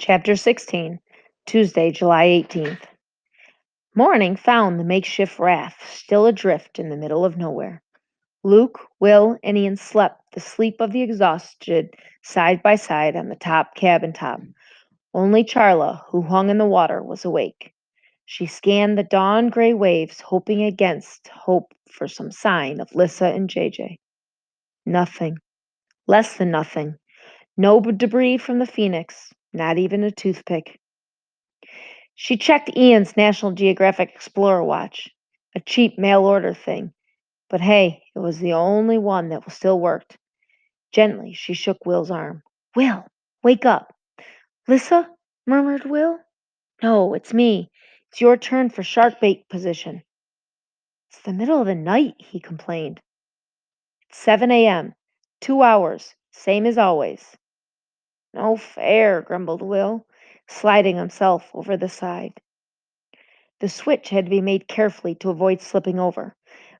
Chapter 16, Tuesday, July 18th. Morning found the makeshift raft still adrift in the middle of nowhere. Luke, Will, and Ian slept the sleep of the exhausted side by side on the cabin top. Only Charla, who hung in the water, was awake. She scanned the dawn gray waves, hoping against hope for some sign of Lissa and JJ. Nothing. Less than nothing. No debris from the Phoenix, not even a toothpick. She checked Ian's National Geographic Explorer watch, a cheap mail order thing, but hey, it was the only one that still worked. Gently, she shook Will's arm. Will, wake up. Lissa, murmured Will. No, it's me. It's your turn for shark bait position. It's the middle of the night, he complained. It's 7 a.m., 2 hours, same as always. No fair, grumbled Will, sliding himself over the side. The switch had to be made carefully to avoid slipping over,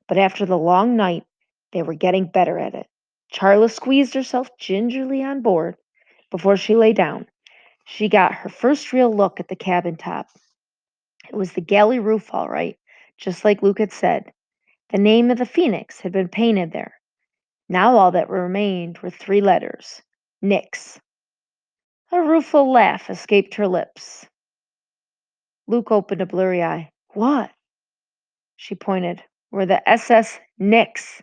but after the long night, they were getting better at it. Charla squeezed herself gingerly on board before she lay down. She got her first real look at the cabin top. It was the galley roof, all right, just like Luke had said. The name of the Phoenix had been painted there. Now all that remained were three letters: Nix. A rueful laugh escaped her lips. Luke opened a blurry eye. What? She pointed. We're the SS Nix.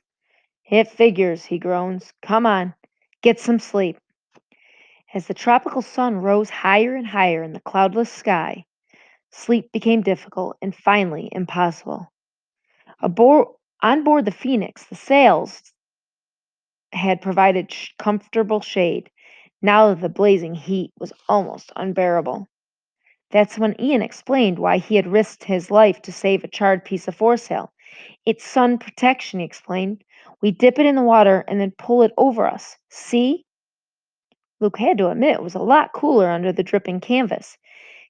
It figures, he groans. Come on, get some sleep. As the tropical sun rose higher and higher in the cloudless sky, sleep became difficult and finally impossible. Aboard, on board the Phoenix, the sails had provided comfortable shade. Now the blazing heat was almost unbearable. That's when Ian explained why he had risked his life to save a charred piece of foresail. It's sun protection, he explained. We dip it in the water and then pull it over us. See? Luke had to admit it was a lot cooler under the dripping canvas.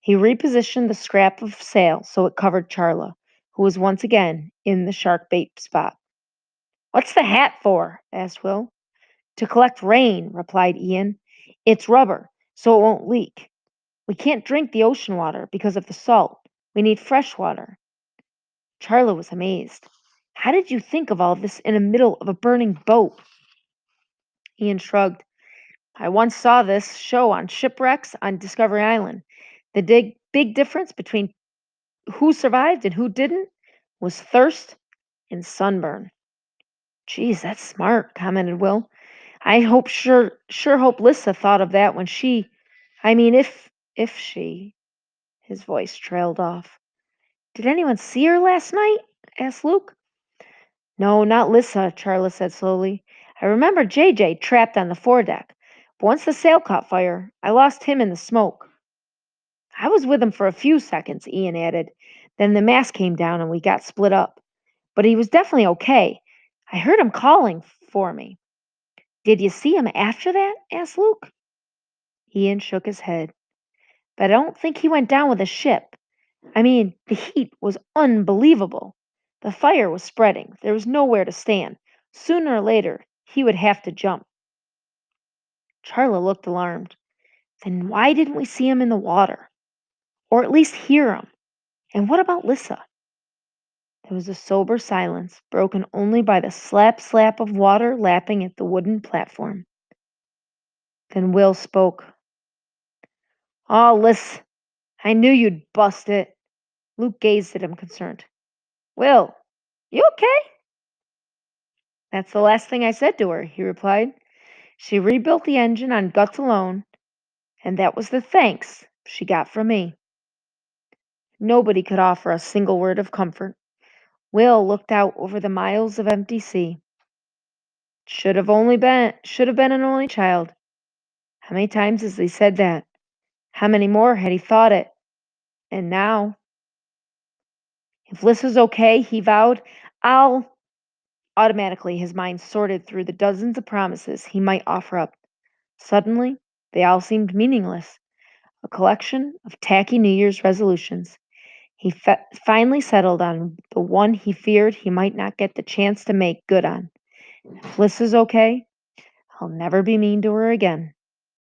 He repositioned the scrap of sail so it covered Charla, who was once again in the shark bait spot. What's the hat for? Asked Will. To collect rain, replied Ian. It's rubber, so it won't leak. We can't drink the ocean water because of the salt. We need fresh water. Charla was amazed. How did you think of all this in the middle of a burning boat? Ian shrugged. I once saw this show on shipwrecks on Discovery Island. The big difference between who survived and who didn't was thirst and sunburn. Geez, that's smart, commented Will. I hope sure hope Lissa thought of that when she I mean if she his voice trailed off. Did anyone see her last night? Asked Luke. No, not Lissa, Charla said slowly. I remember JJ trapped on the foredeck, but once the sail caught fire, I lost him in the smoke. I was with him for a few seconds, Ian added. Then the mast came down and we got split up. But he was definitely okay. I heard him calling for me. Did you see him after that? Asked Luke. Ian shook his head. But I don't think he went down with the ship. I mean, the heat was unbelievable. The fire was spreading. There was nowhere to stand. Sooner or later, he would have to jump. Charla looked alarmed. Then why didn't we see him in the water? Or at least hear him? And what about Lissa? There was a sober silence, broken only by the slap slap of water lapping at the wooden platform. Then Will spoke. Oh, Liz, I knew you'd bust it. Luke gazed at him concerned. Will, you okay? That's the last thing I said to her, he replied. She rebuilt the engine on guts alone, and that was the thanks she got from me. Nobody could offer a single word of comfort. Will looked out over the miles of empty sea. Should have been an only child. How many times has he said that? How many more had he thought it? And now, if Lissa's okay, he vowed, I'll. Automatically, his mind sorted through the dozens of promises he might offer up. Suddenly, they all seemed meaningless, a collection of tacky New Year's resolutions. He finally settled on the one he feared he might not get the chance to make good on. If Lissa's okay, I'll never be mean to her again.